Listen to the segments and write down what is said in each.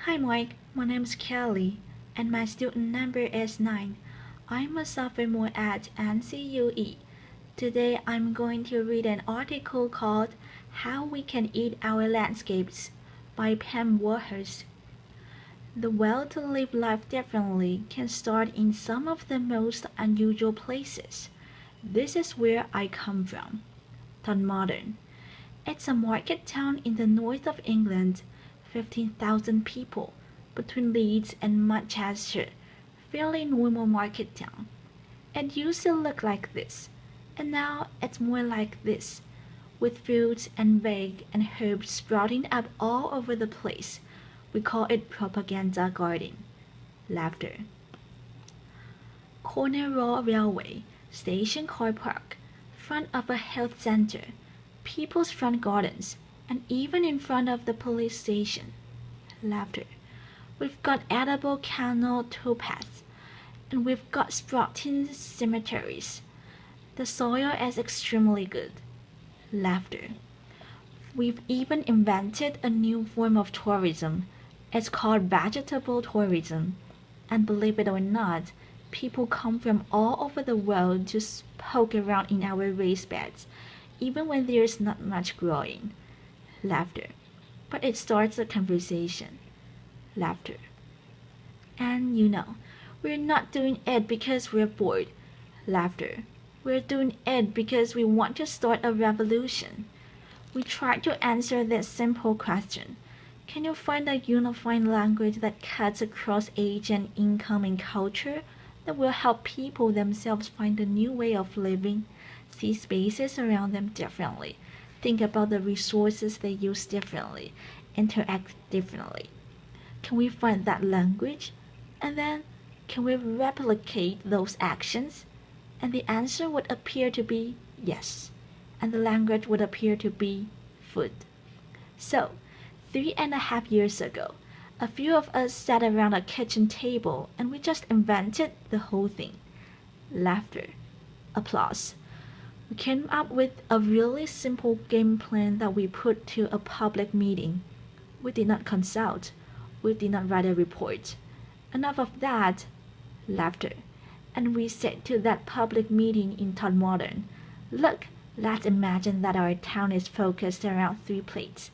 Hi Mike, my name is Kelly and my student number is 9. I'm a sophomore at NCUE. Today I'm going to read an article called How We Can Eat Our Landscapes by Pam Warhurst. The will to live life differently can start in some of the most unusual places. This is where I come from. Dunmodern. It's a market town in the north of England, 15,000 people, between Leeds and Manchester, fairly normal market town. It used to look like this, and now it's more like this, with fruits and veg and herbs sprouting up all over the place. We call it propaganda garden. Laughter. Corner Raw Railway, station car park, front of a health center, people's front gardens, and even in front of the police station. Laughter. We've got edible canal towpaths, and we've got sprouting cemeteries. The soil is extremely good. Laughter. We've even invented a new form of tourism. It's called vegetable tourism. And believe it or not, people come from all over the world to poke around in our raised beds, even when there's not much growing. Laughter. But it starts a conversation. Laughter. And we're not doing it because we're bored. Laughter. We're doing it because we want to start a revolution. We try to answer this simple question. Can you find a unifying language that cuts across age and income and culture that will help people themselves find a new way of living, see spaces around them differently, think about the resources they use differently, interact differently? Can we find that language? And then, can we replicate those actions? And the answer would appear to be yes. And the language would appear to be food. So, 3.5 years ago, a few of us sat around a kitchen table and we just invented the whole thing. Laughter. Applause. We came up with a really simple game plan that we put to a public meeting. We did not consult. We did not write a report. Enough of that. Laughter. And we said to that public meeting in Dunmodern, look, let's imagine that our town is focused around 3 plates.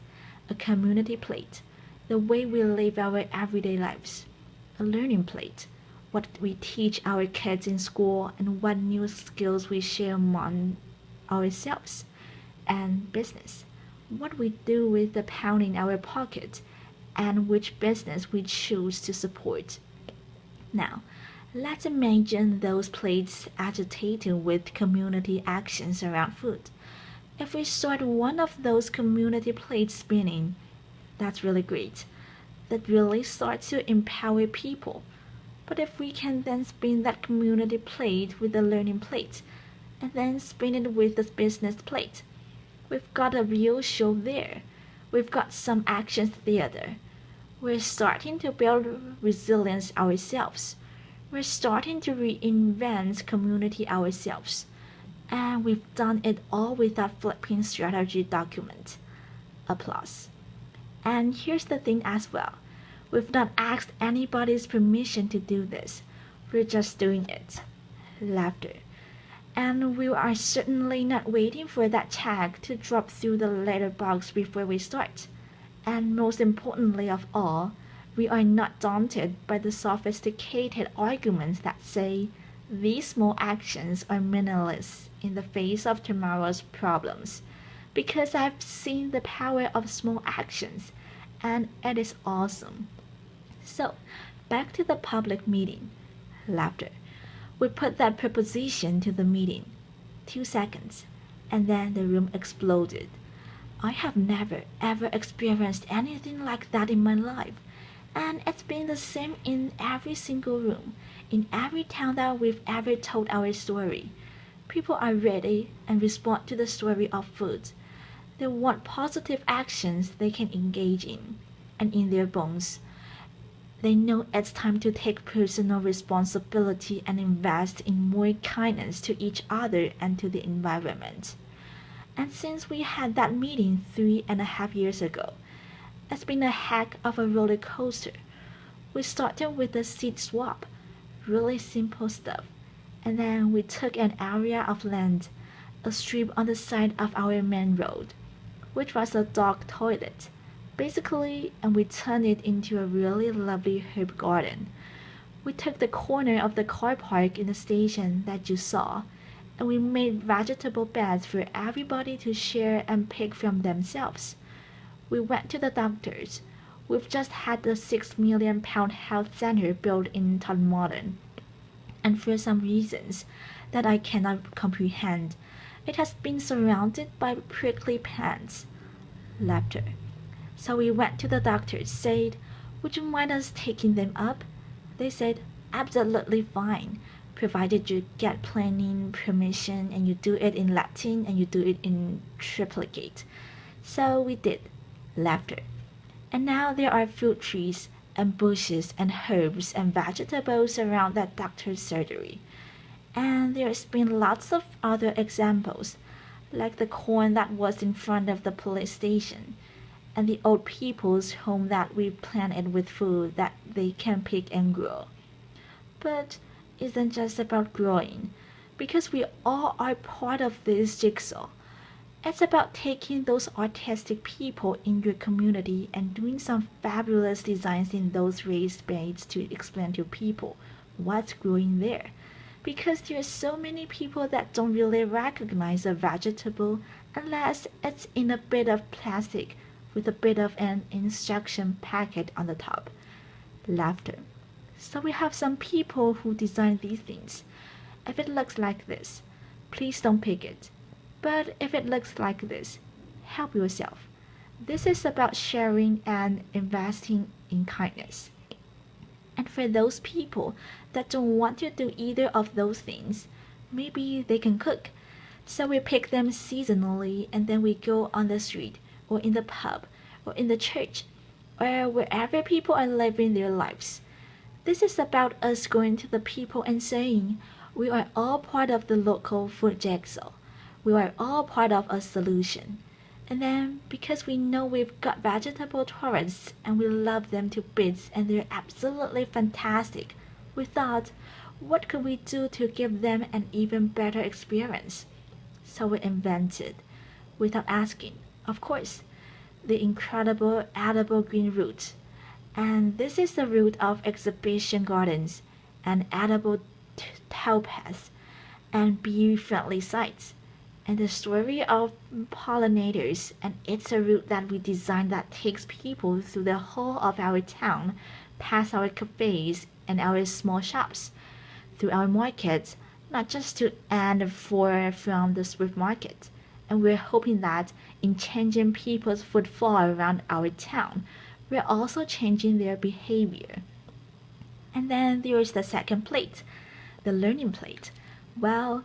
A community plate, the way we live our everyday lives. A learning plate, what we teach our kids in school and what new skills we share among ourselves. And business, what we do with the pound in our pocket and which business we choose to support. Now, let's imagine those plates agitating with community actions around food. If we start one of those community plates spinning, that's really great. That really starts to empower people. But if we can then spin that community plate with the learning plate, and then spin it with the business plate, we've got a real show there. We've got some action theater. We're starting to build resilience ourselves. We're starting to reinvent community ourselves. And we've done it all without flipping strategy document. Applause. And here's the thing as well. We've not asked anybody's permission to do this. We're just doing it. Laughter. And we are certainly not waiting for that check to drop through the letterbox before we start. And most importantly of all, we are not daunted by the sophisticated arguments that say these small actions are meaningless in the face of tomorrow's problems, because I've seen the power of small actions, and it is awesome. So, back to the public meeting. Laughter. We put that proposition to the meeting. 2 seconds, and then the room exploded. I have never ever experienced anything like that in my life. And it's been the same in every single room, in every town that we've ever told our story. People are ready and respond to the story of food. They want positive actions they can engage in, and in their bones, they know it's time to take personal responsibility and invest in more kindness to each other and to the environment. And since we had that meeting 3.5 years ago, It's been a heck of a roller coaster. We started with the seed swap, really simple stuff, and then we took an area of land, a strip on the side of our main road, which was a dog toilet, basically, and we turned it into a really lovely herb garden. We took the corner of the car park in the station that you saw, and we made vegetable beds for everybody to share and pick from themselves. We went to the doctors. We've just had the £6 million health center built in Todmorden, and for some reasons that I cannot comprehend, it has been surrounded by prickly plants. Laughter. So we went to the doctors, said, "Would you mind us taking them up?" They said, "Absolutely fine, provided you get planning permission and you do it in Latin and you do it in triplicate." So we did. Laughter. And now there are fruit trees and bushes and herbs and vegetables around that doctor's surgery. And there's been lots of other examples, like the corn that was in front of the police station, and the old people's home that we planted with food that they can pick and grow. But it isn't just about growing, because we all are part of this jigsaw. It's about taking those artistic people in your community and doing some fabulous designs in those raised beds to explain to people what's growing there. Because there are so many people that don't really recognize a vegetable unless it's in a bit of plastic with a bit of an instruction packet on the top. Laughter. So we have some people who design these things. If it looks like this, please don't pick it. But if it looks like this, help yourself. This is about sharing and investing in kindness. And for those people that don't want to do either of those things, maybe they can cook. So we pick them seasonally and then we go on the street or in the pub or in the church or wherever people are living their lives. This is about us going to the people and saying, we are all part of the local food jigsaw. We are all part of a solution. And then, because we know we've got vegetable tourists and we love them to bits and they're absolutely fantastic, we thought, what could we do to give them an even better experience? So we invented, without asking, of course, the incredible edible green root. And this is the root of exhibition gardens and edible towpaths and bee-friendly sites. And the story of pollinators, and it's a route that we designed that takes people through the whole of our town, past our cafes and our small shops, through our markets, not just to and for from the supermarket. And we're hoping that in changing people's footfall around our town, we're also changing their behavior. And then there is the second plate, the learning plate. Well,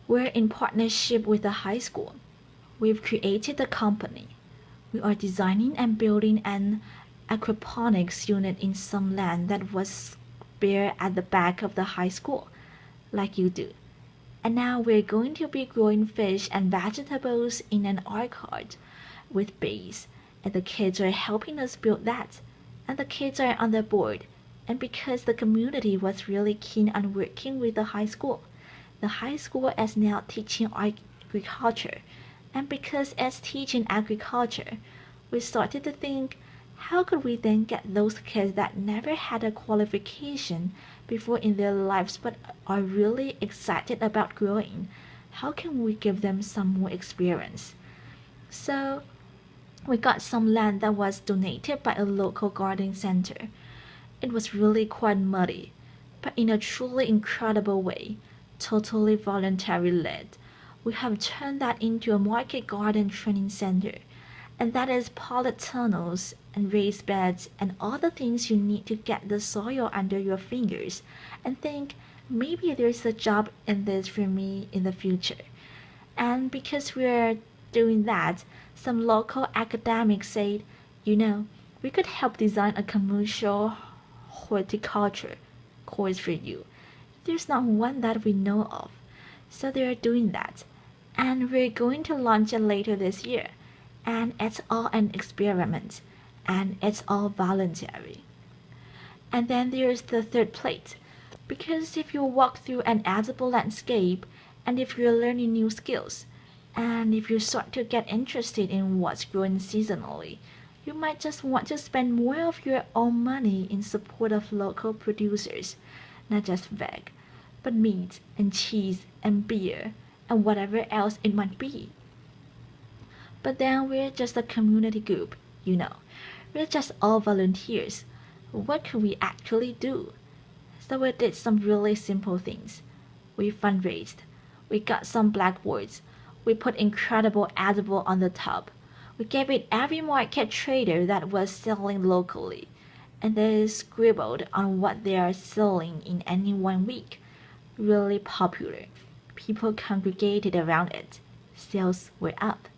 we're in partnership with the high school. We've created a company. We are designing and building an aquaponics unit in some land that was bare at the back of the high school, like you do. And now we're going to be growing fish and vegetables in an orchard with bees, and the kids are helping us build that. And the kids are on the board. And because the community was really keen on working with the high school is now teaching agriculture. And because it's teaching agriculture, we started to think, how could we then get those kids that never had a qualification before in their lives but are really excited about growing? How can we give them some more experience? So we got some land that was donated by a local garden center. It was really quite muddy, but in a truly incredible way, totally voluntary led. We have turned that into a market garden training center, and that is polytunnels and raised beds and all the things you need to get the soil under your fingers and think, maybe there's a job in this for me in the future. And because we're doing that, some local academics said, we could help design a commercial horticulture course for you. There's not one that we know of. So they're doing that. And we're going to launch it later this year. And it's all an experiment. and it's all voluntary. And then there's the third plate, because if you walk through an edible landscape, and if you're learning new skills, and if you start to get interested in what's growing seasonally, you might just want to spend more of your own money in support of local producers, not just veg, but meat and cheese and beer and whatever else it might be. But then we're just a community group, you know. We're just all volunteers. What could we actually do? So we did some really simple things. We fundraised. We got some blackboards. We put incredible edible on the top. We gave it every market trader that was selling locally, and they scribbled on what they are selling in any one week. Really popular. People congregated around it. Sales were up.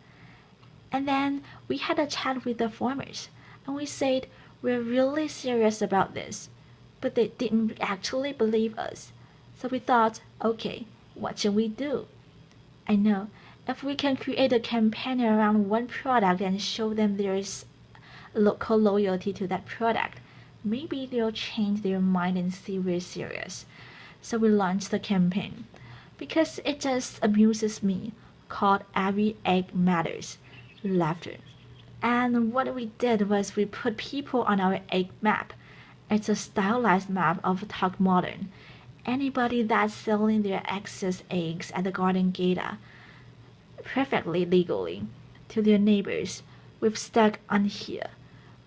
And then we had a chat with the farmers, and we said we're really serious about this. But they didn't actually believe us. So we thought, okay, what should we do? I know, if we can create a campaign around one product and show them there's local loyalty to that product, maybe they'll change their mind and see we're serious. So we launched the campaign, because it just amuses me, called Every Egg Matters. Laughter. And what we did was we put people on our egg map. It's a stylized map of Talk Modern. Anybody that's selling their excess eggs at the garden gate perfectly legally to their neighbors, we've stuck on here.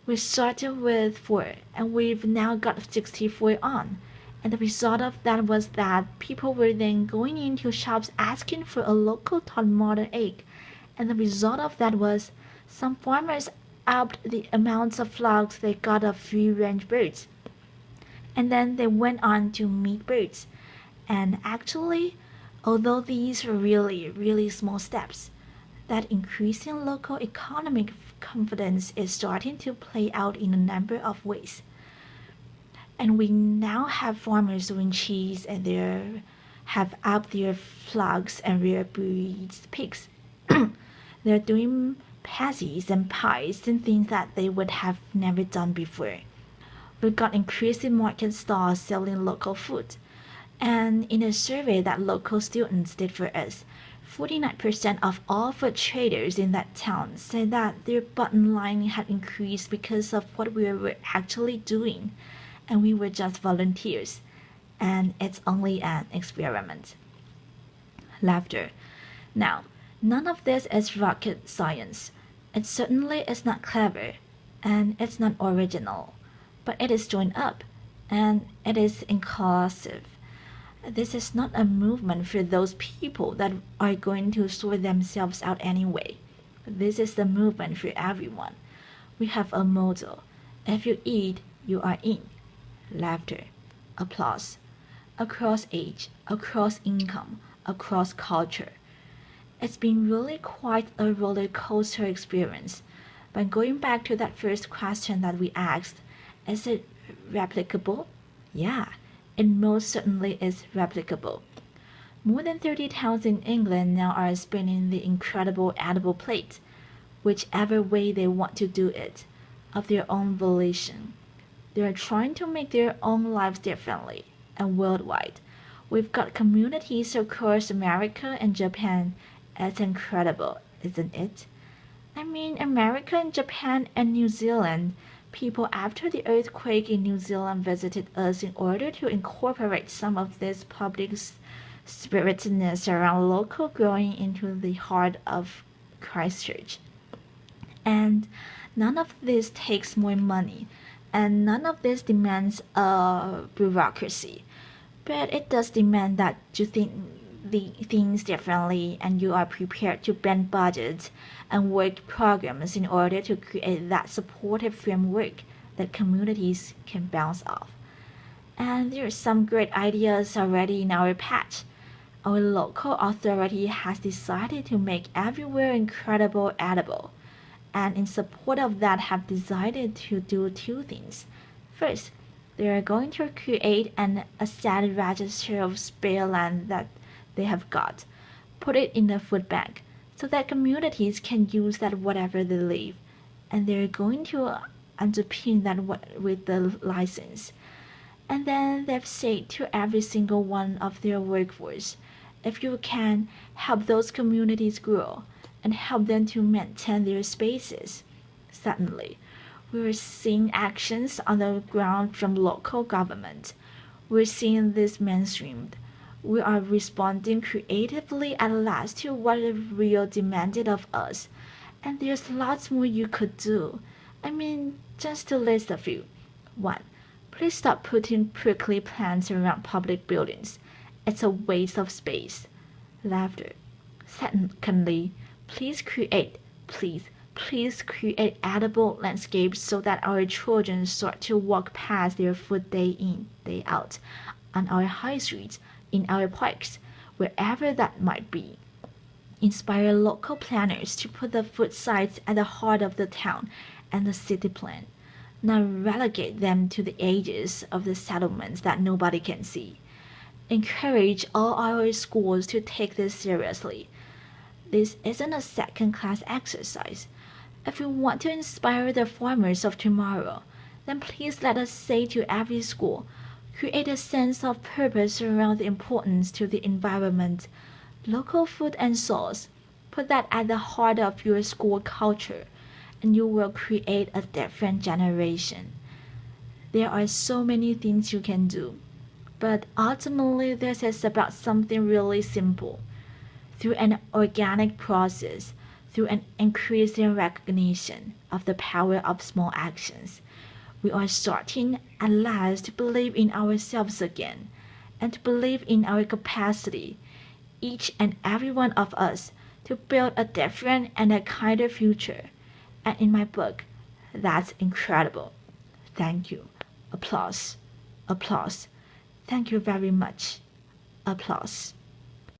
We started with 4 and we've now got 64 on. And the result of that was that people were then going into shops asking for a local Talk Modern egg. And the result of that was some farmers upped the amounts of flocks they got of free-range birds. And then they went on to meat birds. And actually, although these are really, really small steps, that increasing local economic confidence is starting to play out in a number of ways. And we now have farmers doing cheese and they have upped their flocks and rare breeds pigs. They're doing pasties and pies and things that they would have never done before. We've got increasing market stalls selling local food. And in a survey that local students did for us, 49% of all food traders in that town said that their bottom line had increased because of what we were actually doing. And we were just volunteers. And it's only an experiment. Laughter. Now, none of this is rocket science. It certainly is not clever, and it's not original, but it is joined up, and it is inclusive. This is not a movement for those people that are going to sort themselves out anyway. This is the movement for everyone. We have a motto. If you eat, you are in. Laughter. Applause. Across age, across income, across culture. It's been really quite a roller coaster experience. But going back to that first question that we asked, is it replicable? Yeah, it most certainly is replicable. More than 30 towns in England now are spinning the incredible edible plate, whichever way they want to do it, of their own volition. They are trying to make their own lives differently, and worldwide. We've got communities across America and Japan. It's incredible, isn't it? I mean, America and Japan and New Zealand. People after the earthquake in New Zealand visited us in order to incorporate some of this public spiritedness around local growing into the heart of Christchurch. And none of this takes more money, and none of this demands a bureaucracy. But it does demand that you think the things differently and you are prepared to bend budgets and work programs in order to create that supportive framework that communities can bounce off. And there are some great ideas already in our patch. Our local authority has decided to make everywhere incredible edible, and in support of that have decided to do 2 things. First, they are going to create an asset register of spare land that they have got, put it in a food bank, so that communities can use that whatever they leave. And they're going to underpin that with the license. And then they've said to every single one of their workforce, if you can help those communities grow and help them to maintain their spaces. Suddenly, we're seeing actions on the ground from local government. We're seeing this mainstreamed. We are responding creatively at last to what is real demanded of us. And there's lots more you could do. I mean, just to list a few. 1. Please stop putting prickly plants around public buildings. It's a waste of space. Laughter. Secondly, please create edible landscapes so that our children start to walk past their foot day in, day out, on our high streets, in our parks, wherever that might be. Inspire local planners to put the food sites at the heart of the town and the city plan, not relegate them to the edges of the settlements that nobody can see. Encourage all our schools to take this seriously. This isn't a second-class exercise. If we want to inspire the farmers of tomorrow, then please let us say to every school, create a sense of purpose around the importance to the environment. Local food and source, put that at the heart of your school culture, and you will create a different generation. There are so many things you can do, but ultimately this is about something really simple. Through an organic process, through an increasing recognition of the power of small actions, we are starting at last to believe in ourselves again, and to believe in our capacity, each and every one of us, to build a different and a kinder future. And in my book, that's incredible. Thank you. Applause. Applause. Thank you very much. Applause.